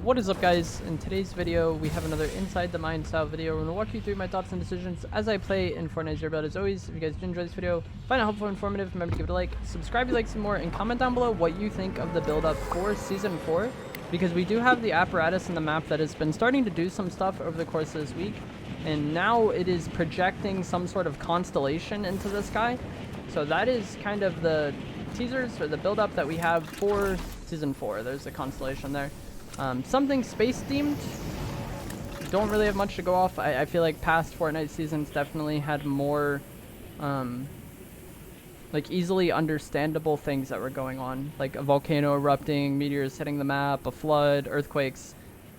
What is up, guys? In today's video we have another inside the mind style video. We're going to walk you through my thoughts and decisions as I play in Fortnite Zero Build. As always, if you guys did enjoy this video, find it helpful and informative, remember to give it a like, subscribe if you like some more, and comment down below what you think of the build up for season 4, because we do have the apparatus in the map that has been starting to do some stuff over the course of this week, and now it is projecting some sort of constellation into the sky. So that is kind of the teasers or the build up that we have for season 4. There's a constellation there. Something space themed. Don't really have much to go off. I feel like past Fortnite seasons definitely had more like easily understandable things that were going on, like a volcano erupting, meteors hitting the map, a flood, earthquakes.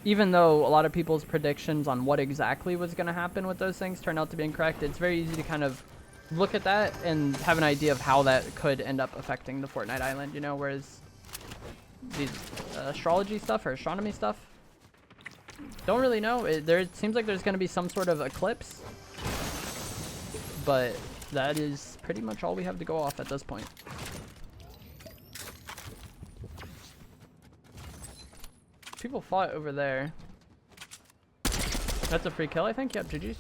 Even though a lot of people's predictions on what exactly was going to happen with those things turned out to be incorrect, it's very easy to kind of look at that and have an idea of how that could end up affecting the Fortnite island, you know, whereas these astrology stuff or astronomy stuff, don't really know. It seems like there's going to be some sort of eclipse, but that is pretty much all we have to go off at this point. People fought over there. That's a free kill, I think. Yep, GG's.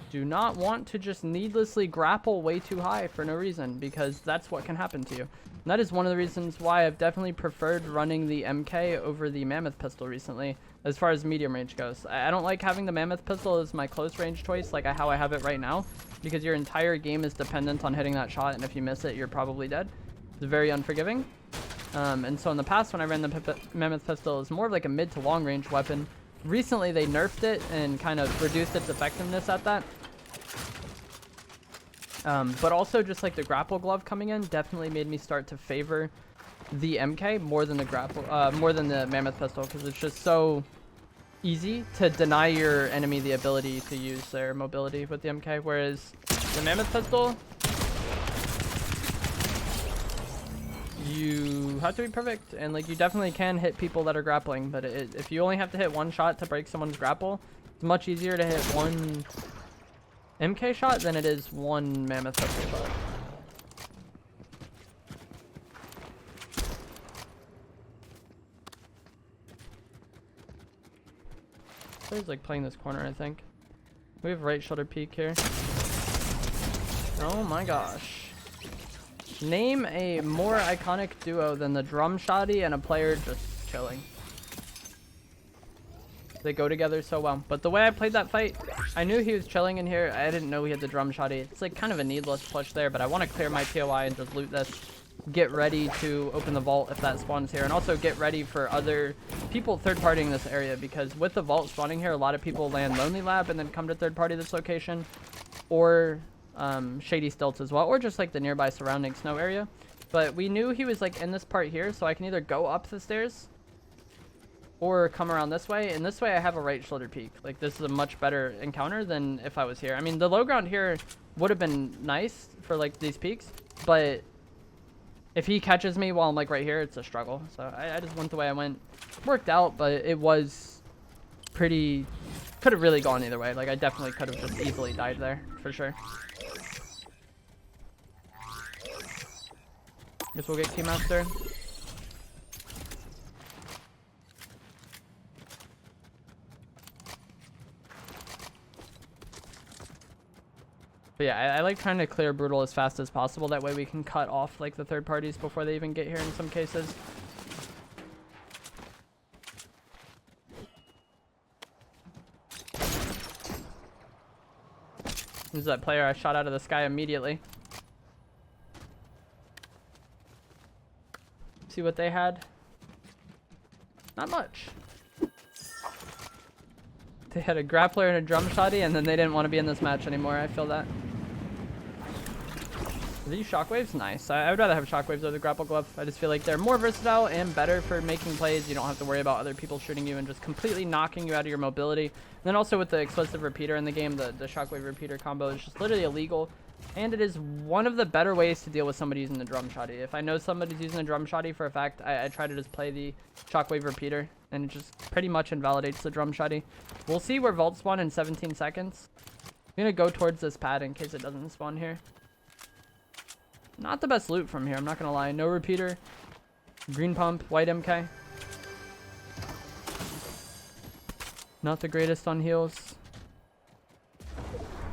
Do not want to just needlessly grapple way too high for no reason, because that's what can happen to you. And that is one of the reasons why I've definitely preferred running the MK over the Mammoth pistol recently, as far as medium range goes. I don't like having the Mammoth pistol as my close range choice, like how I have it right now, because your entire game is dependent on hitting that shot, and if you miss it, you're probably dead. It's very unforgiving. And so in the past, when I ran the Mammoth pistol, it was more of like a mid to long range weapon. Recently, they nerfed it and kind of reduced its effectiveness at that. But also just like the grapple glove coming in definitely made me start to favor the MK more than the Mammoth pistol, because it's just so easy to deny your enemy the ability to use their mobility with the MK, whereas the Mammoth pistol, you have to be perfect, and like you definitely can hit people that are grappling, but if you only have to hit one shot to break someone's grapple, it's much easier to hit one MK shot than it is one Mammoth pistol shot. So he's like playing this corner, I think. We have right shoulder peek here. Oh my gosh. Name a more iconic duo than the drum shotty and a player just chilling. They go together so well. But the way I played that fight, I knew he was chilling in here. I didn't know he had the drum shotty. It's like kind of a needless push there, but I want to clear my POI and just loot this. Get ready to open the vault if that spawns here, and also get ready for other people third-partying this area, because with the vault spawning here, a lot of people land Lonely Lab and then come to third-party this location, or Shady Stilts as well, or just like the nearby surrounding snow area. But we knew he was like in this part here, so I can either go up the stairs or come around this way, and this way I have a right shoulder peek. Like, this is a much better encounter than if I was here. I mean, the low ground here would have been nice for like these peaks, but if he catches me while I'm like right here, it's a struggle. So I just went the way I went. Worked out, but it was pretty, could have really gone either way. Like, I definitely could have just easily died there for sure. Guess we'll get Keymaster. But yeah, I like trying to clear Brutal as fast as possible. That way we can cut off like the third parties before they even get here in some cases. Who's that player I shot out of the sky immediately? See what they had? Not much. They had a grappler and a drum shotty, and then they didn't want to be in this match anymore. I feel that. Are these shockwaves? Nice. I would rather have shockwaves over the grapple glove. I just feel like they're more versatile and better for making plays. You don't have to worry about other people shooting you and just completely knocking you out of your mobility. And then also with the explosive repeater in the game, the shockwave repeater combo is just literally illegal. And it is one of the better ways to deal with somebody using the drum shotty. If I know somebody's using a drum shotty for a fact, I try to just play the shockwave repeater, and it just pretty much invalidates the drum shotty. We'll see where vaults spawn in 17 seconds. I'm gonna go towards this pad in case it doesn't spawn here. Not the best loot from here, I'm not gonna lie. No repeater, green pump, white MK. Not the greatest on heals.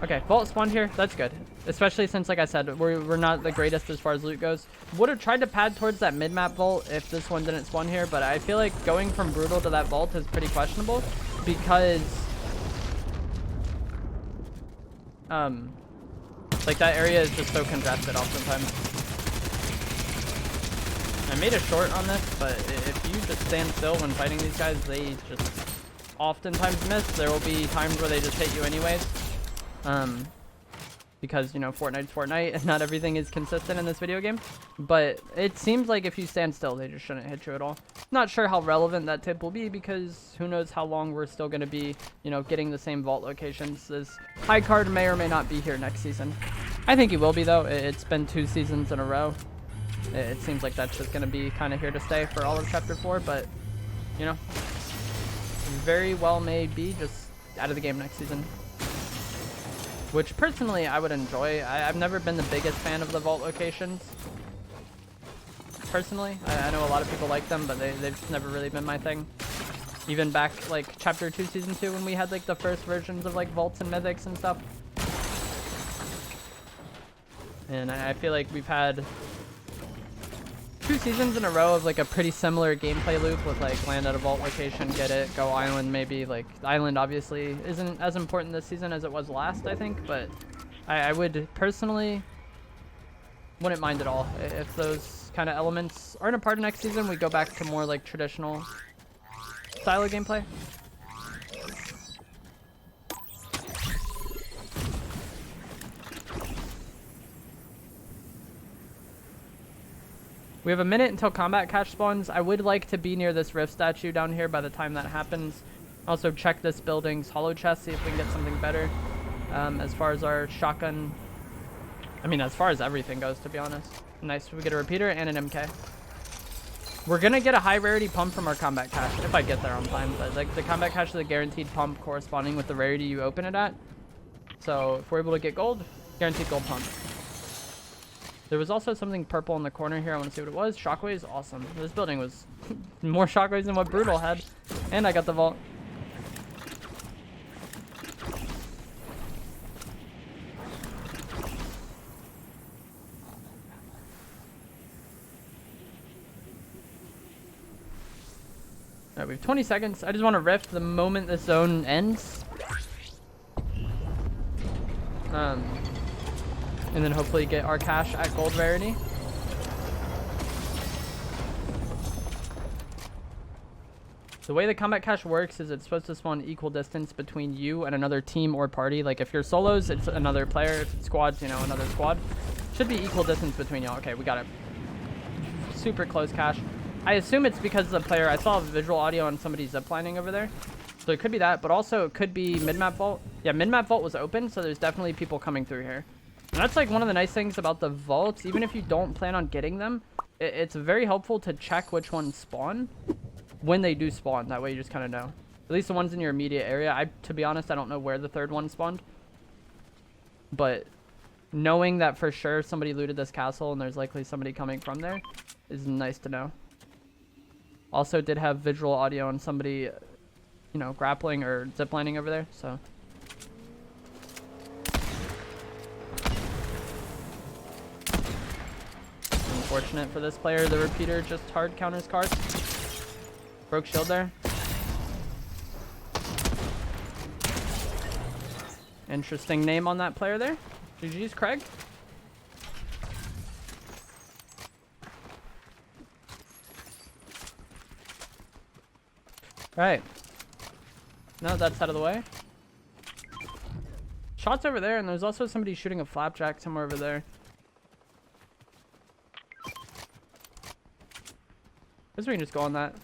Okay, vault spawned here. That's good. Especially since, like I said, we're not the greatest as far as loot goes. Would have tried to pad towards that mid-map vault if this one didn't spawn here, but I feel like going from brutal to that vault is pretty questionable because like that area is just so congested oftentimes. I made a short on this, but if you just stand still when fighting these guys, they just oftentimes miss. There will be times where they just hit you anyways. Because, you know, Fortnite's Fortnite and not everything is consistent in this video game. But it seems like if you stand still, they just shouldn't hit you at all. Not sure how relevant that tip will be because who knows how long we're still going to be, you know, getting the same vault locations. This high card may or may not be here next season. I think he will be, though. It's been 2 seasons in a row. It seems like that's just going to be kind of here to stay for all of Chapter 4, but, you know, very well may be just out of the game next season. Which, personally, I would enjoy. I've never been the biggest fan of the vault locations. Personally, I know a lot of people like them, but they've never really been my thing. Even back, like, Chapter 2, Season 2, when we had, like, the first versions of, like, vaults and mythics and stuff. And I feel like we've had 2 seasons in a row of like a pretty similar gameplay loop with like land at a vault location, get it, go island maybe. Like island obviously isn't as important this season as it was last, I think, but I would personally wouldn't mind at all if those kind of elements aren't a part of next season. We go back to more like traditional style of gameplay. We have a minute until combat cache spawns. I would like to be near this rift statue down here by the time that happens. Also check this building's hollow chest, see if we can get something better. As far as our shotgun, I mean, as far as everything goes, to be honest. Nice, we get a repeater and an MK. We're gonna get a high rarity pump from our combat cache, if I get there on time. But like the combat cache is a guaranteed pump corresponding with the rarity you open it at. So if we're able to get gold, guaranteed gold pump. There was also something purple in the corner here. I want to see what it was. Shockwaves, awesome. This building was more shockwaves than what Brutal had. And I got the vault. Alright, we have 20 seconds. I just want to rift the moment this zone ends. And then hopefully get our cash at gold rarity. The way the combat cache works is it's supposed to spawn equal distance between you and another team or party. Like if you're solos, it's another player. If it's squads, you know, another squad. Should be equal distance between y'all. Okay, we got it. Super close cache. I assume it's because the player, I saw visual audio on somebody ziplining over there. So it could be that, but also it could be mid-map vault. Yeah, mid-map vault was open, so there's definitely people coming through here. And that's like one of the nice things about the vaults. Even if you don't plan on getting them, it's very helpful to check which ones spawn when they do spawn. That way you just kind of know. At least the ones in your immediate area. To be honest, I don't know where the third one spawned. But knowing that for sure somebody looted this castle and there's likely somebody coming from there is nice to know. Also did have visual audio on somebody, you know, grappling or ziplining over there, so. Unfortunate for this player, the repeater just hard counters cars. Broke shield there. Interesting name on that player there. GG's, Craig. Right. No, that's out of the way. Shots over there, and there's also somebody shooting a flapjack somewhere over there. Guess we can just go on that.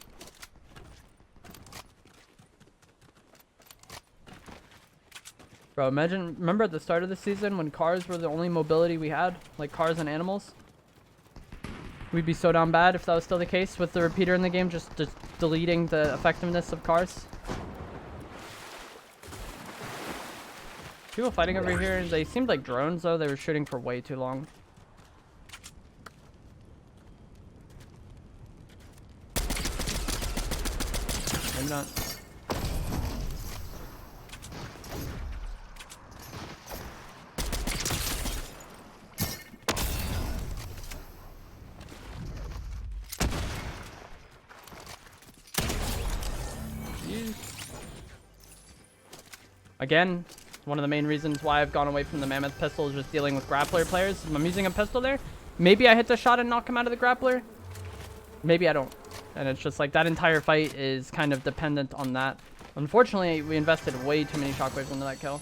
Bro, remember at the start of the season when cars were the only mobility we had? Like cars and animals? We'd be so down bad if that was still the case with the repeater in the game, just deleting the effectiveness of cars. People fighting over here, they seemed like drones though, they were shooting for way too long. Maybe not. Again, one of the main reasons why I've gone away from the Mammoth pistol is just dealing with grappler players. If I'm using a pistol there, maybe I hit the shot and knock him out of the grappler. Maybe I don't. And it's just like that entire fight is kind of dependent on that. Unfortunately, we invested way too many shockwaves into that kill.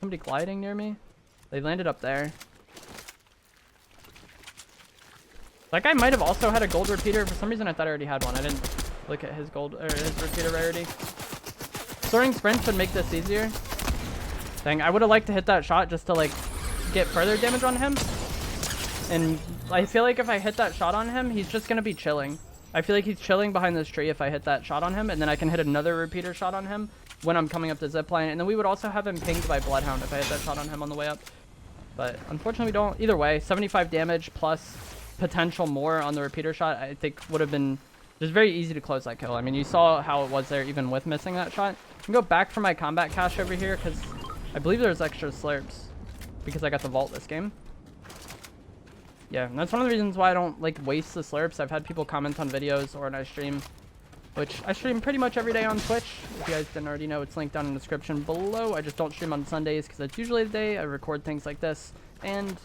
Somebody gliding near me? They landed up there. That guy might have also had a gold repeater. For some reason, I thought I already had one. I didn't look at his gold or his repeater rarity. Soaring sprints would make this easier. Dang, I would have liked to hit that shot just to like get further damage on him. And I feel like if I hit that shot on him, he's just gonna be chilling. I feel like he's chilling behind this tree if I hit that shot on him, and then I can hit another repeater shot on him when I'm coming up the zipline. And then we would also have him pinged by Bloodhound if I hit that shot on him on the way up. But unfortunately, we don't. Either way, 75 damage plus potential more on the repeater shot, I think would have been just very easy to close that kill. I mean, you saw how it was there even with missing that shot. I can go back for my combat cache over here because I believe there's extra slurps because I got the vault this game. Yeah, and that's one of the reasons why I don't like waste the slurps. I've had people comment on videos or when I stream, which I stream pretty much every day on Twitch. If you guys didn't already know, it's linked down in the description below. I just don't stream on Sundays because that's usually the day I record things like this and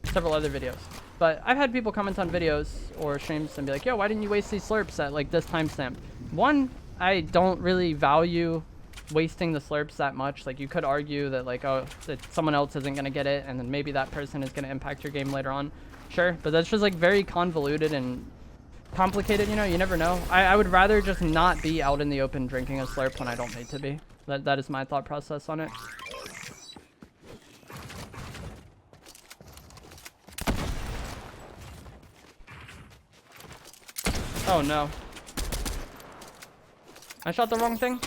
several other videos. But I've had people comment on videos or streams and be like, yo, why didn't you waste these slurps at like this timestamp? One, I don't really value wasting the slurps that much. Like you could argue that like, oh, that someone else isn't going to get it and then maybe that person is going to impact your game later on. Sure, but that's just like very convoluted and complicated, you know, you never know. I would rather just not be out in the open drinking a slurp when I don't need to be. That is my thought process on it. Oh no. I shot the wrong thing.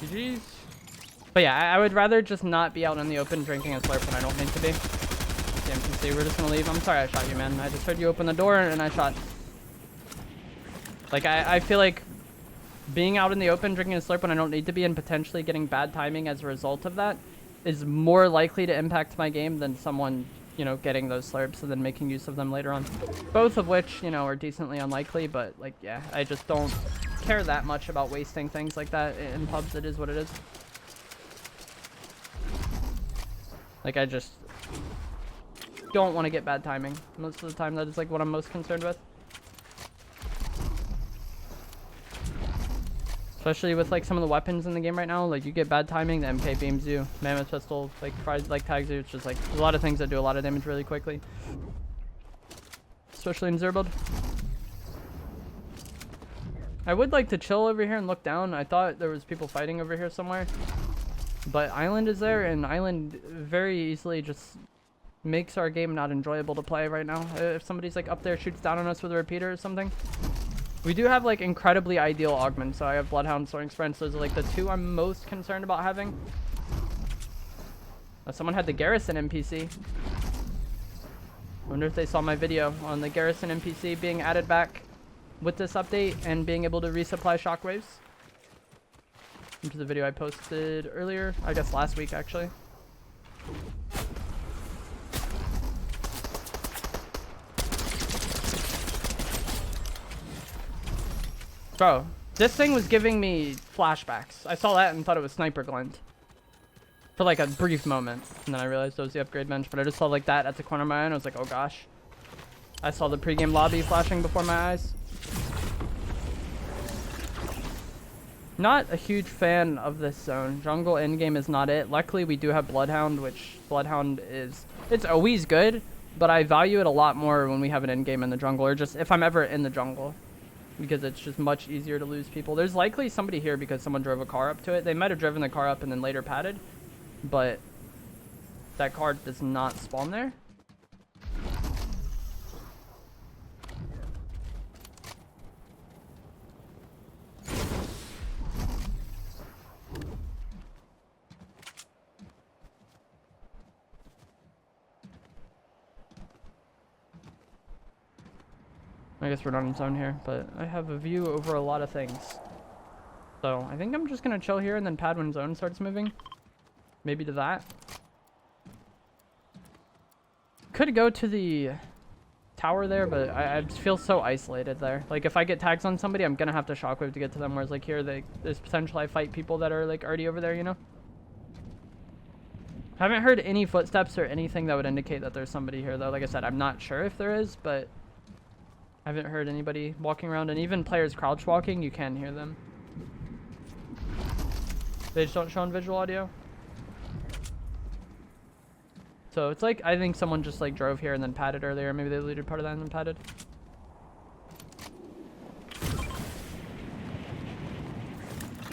GG's. But yeah, I would rather just not be out in the open drinking a slurp when I don't need to be. Damn, PC, we're just gonna leave. I'm sorry I shot you, man. I just heard you open the door and I shot. Like, I feel like being out in the open drinking a slurp when I don't need to be and potentially getting bad timing as a result of that is more likely to impact my game than someone, you know, getting those slurps and then making use of them later on. Both of which, you know, are decently unlikely, but like, yeah, I just don't care that much about wasting things like that in pubs. It is what it is. Like, I just don't want to get bad timing most of the time. That is like what I'm most concerned with. Especially with like some of the weapons in the game right now. Like you get bad timing, the MK beams you, Mammoth pistol like tags you. It's just like a lot of things that do a lot of damage really quickly. Especially in Zero Build. I would like to chill over here and look down. I thought there was people fighting over here somewhere. But Island is there, and Island very easily just makes our game not enjoyable to play right now. If somebody's like up there, shoots down on us with a repeater or something. We do have like incredibly ideal augments. So I have Bloodhound, Soaring Sprints. Those are like the two I'm most concerned about having. Someone had the Garrison NPC. Wonder if they saw my video on the Garrison NPC being added back with this update and being able to resupply shockwaves. Into the video I posted earlier, I guess last week actually. Bro, this thing was giving me flashbacks. I saw that and thought it was Sniper Glint. For like a brief moment. And then I realized it was the upgrade bench, but I just saw like that at the corner of my eye and I was like, oh gosh. I saw the pregame lobby flashing before my eyes. Not a huge fan of this zone. Jungle endgame is not it. Luckily, we do have Bloodhound, which Bloodhound is... It's always good, but I value it a lot more when we have an endgame in the jungle, or just if I'm ever in the jungle. Because it's just much easier to lose people. There's likely somebody here because someone drove a car up to it. They might have driven the car up and then later padded, but that car does not spawn there. I guess we're not in zone here, but I have a view over a lot of things. So I think I'm just going to chill here and then pad when zone starts moving. Maybe to that. could go to the tower there, but I feel so isolated there. Like, if I get tags on somebody, I'm gonna have to shockwave to get to them, whereas, like, here, there's potential I fight people that are, like, already over there, you know? Haven't heard any footsteps or anything that would indicate that there's somebody here, though. Like I said, I'm not sure if there is, but I haven't heard anybody walking around. And even players crouch walking, you can hear them. They just don't show on visual audio. So it's like, I think someone just like drove here and then padded earlier. Maybe they looted part of that and then padded.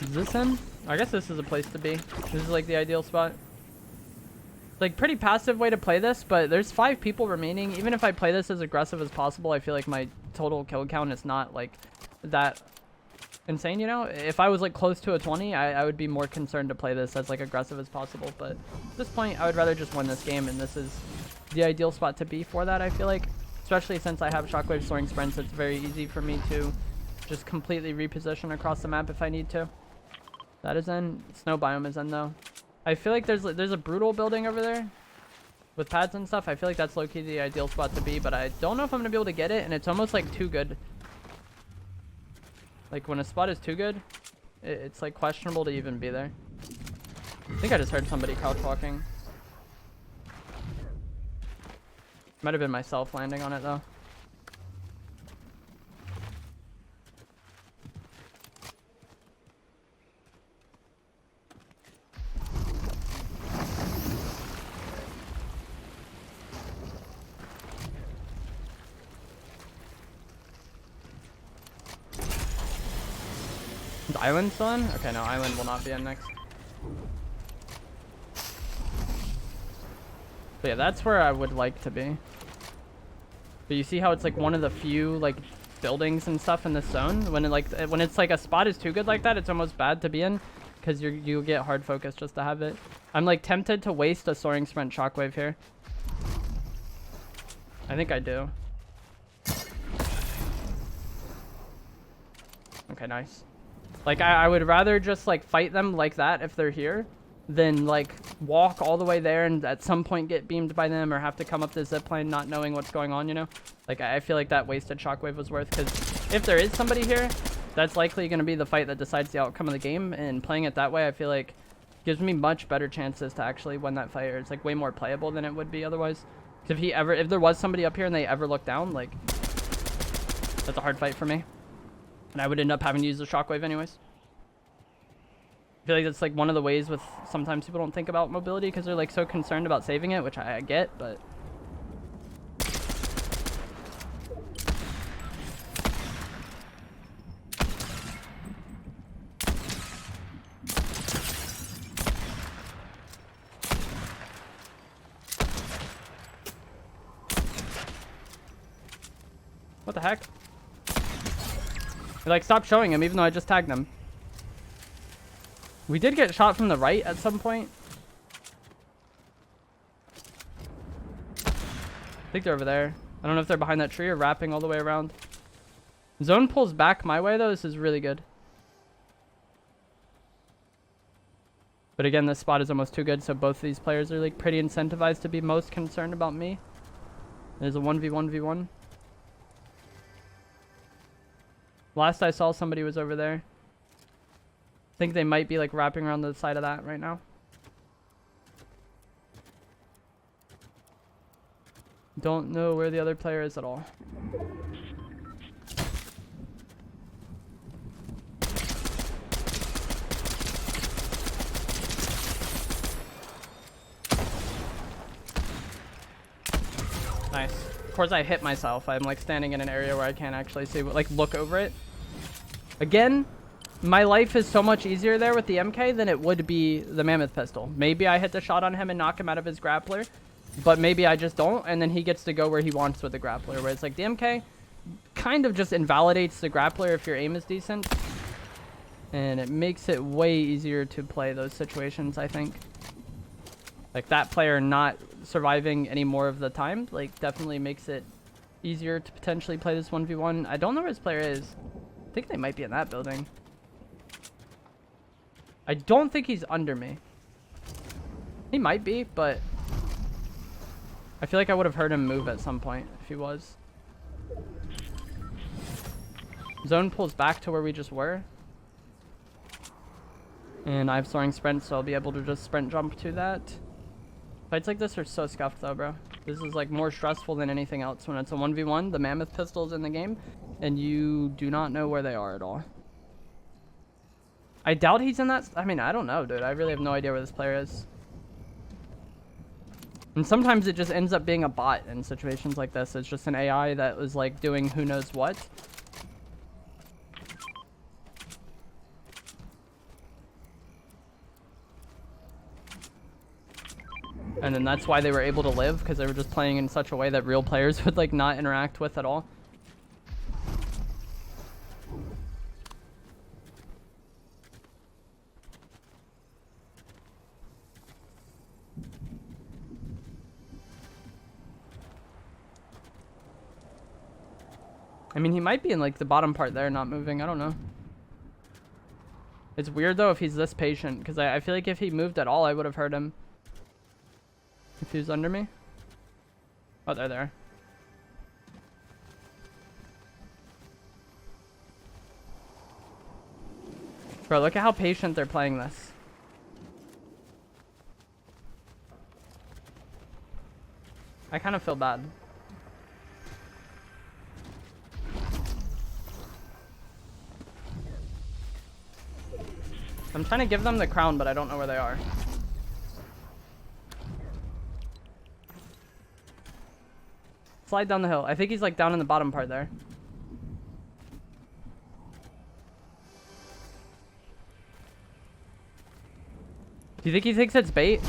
Is this him? I guess this is a place to be. This is like the ideal spot. Like, pretty passive way to play this, but there's 5 people remaining. Even if I play this as aggressive as possible, I feel like my total kill count is not like that insane, you know? If I was like close to a 20, I would be more concerned to play this as like aggressive as possible. But at this point, I would rather just win this game, and this is the ideal spot to be for that, I feel like. Especially since I have shockwave soaring sprints, it's very easy for me to just completely reposition across the map if I need to. That is in. Snow biome is in, though. I feel like there's a brutal building over there with pads and stuff. I feel like that's low-key the ideal spot to be, but I don't know if I'm going to be able to get it, and it's almost like too good. Like, when a spot is too good, it's like questionable to even be there. I think I just heard somebody crouch walking. Might have been myself landing on it, though. Is Island still in? Okay, no, Island will not be in next. But yeah, that's where I would like to be. But you see how it's like one of the few like buildings and stuff in this zone? When it's like a spot is too good like that, it's almost bad to be in, because you get hard focus just to have it. I'm like tempted to waste a soaring sprint shockwave here. I think I do. Okay, nice. Like, I would rather just, like, fight them like that if they're here than, like, walk all the way there and at some point get beamed by them or have to come up the zipline not knowing what's going on, you know? Like, I feel like that wasted shockwave was worth, because if there is somebody here, that's likely going to be the fight that decides the outcome of the game, and playing it that way, I feel like, gives me much better chances to actually win that fight, or it's, like, way more playable than it would be otherwise. Because if there was somebody up here and they ever look down, like, that's a hard fight for me. And I would end up having to use the shockwave anyways. I feel like that's like one of the ways with sometimes people don't think about mobility because they're like so concerned about saving it, which I get, but... What the heck? Like, stop showing him even though I just tagged them. We did get shot from the right at some point. I think they're over there. I don't know if they're behind that tree or wrapping all the way around. Zone pulls back my way, though. This is really good. But again, this spot is almost too good, so both of these players are like pretty incentivized to be most concerned about me. There's a 1v1v1. Last I saw, somebody was over there. I think they might be like wrapping around the side of that right now. Don't know where the other player is at all. Nice. Of course I hit myself. I'm like standing in an area where I can't actually see, like look over it. Again, my life is so much easier there with the MK than it would be the Mammoth pistol. Maybe I hit the shot on him and knock him out of his grappler, but maybe I just don't, and then he gets to go where he wants with the grappler, where it's like the MK kind of just invalidates the grappler if your aim is decent, and it makes it way easier to play those situations, I think. Like, that player not surviving any more of the time, like, definitely makes it easier to potentially play this 1v1. I don't know where this player is. I think they might be in that building. I don't think he's under me. He might be, but I feel like I would have heard him move at some point if he was. Zone pulls back to where we just were. And I have soaring sprint, so I'll be able to just sprint jump to that. Fights like this are so scuffed though, bro. This is like more stressful than anything else when it's a 1v1. The mammoth pistol's in the game, and you do not know where they are at all. I doubt he's in that. I mean, I don't know, dude. I really have no idea where this player is. And sometimes it just ends up being a bot in situations like this. It's just an AI that was like doing who knows what. And then that's why they were able to live, because they were just playing in such a way that real players would like not interact with at all. I mean, he might be in like the bottom part there, not moving. I don't know. It's weird though if he's this patient, because I feel like if he moved at all, I would have heard him. If he was under me. Oh, they're there. Bro, look at how patient they're playing this. I kind of feel bad. I'm trying to give them the crown, but I don't know where they are. Slide down the hill. I think he's like down in the bottom part there. Do you think he thinks it's bait?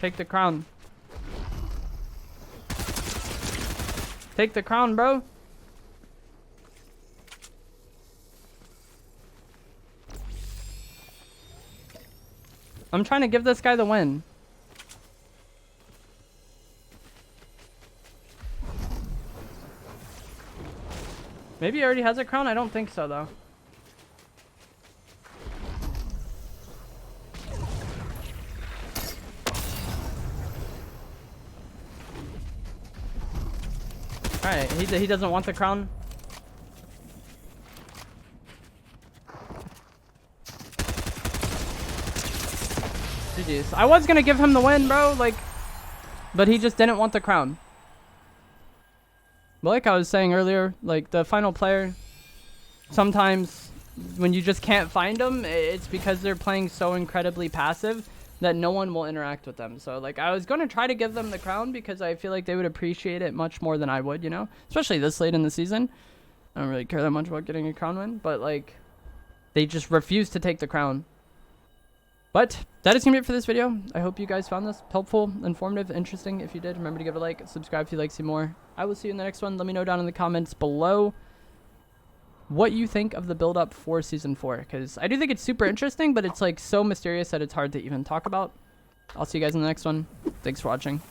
Take the crown. Take the crown, bro. I'm trying to give this guy the win. Maybe he already has a crown? I don't think so, though. Alright, he doesn't want the crown. GG's. I was gonna give him the win, bro, like, but he just didn't want the crown. But like I was saying earlier, like the final player, sometimes when you just can't find them, it's because they're playing so incredibly passive that no one will interact with them. So like I was gonna try to give them the crown because I feel like they would appreciate it much more than I would, you know, especially this late in the season. I don't really care that much about getting a crown win, but like they just refuse to take the crown. But that is going to be it for this video. I hope you guys found this helpful, informative, interesting. If you did, remember to give it a like, subscribe if you'd like to see more. I will see you in the next one. Let me know down in the comments below what you think of the build up for Season 4. Because I do think it's super interesting, but it's like so mysterious that it's hard to even talk about. I'll see you guys in the next one. Thanks for watching.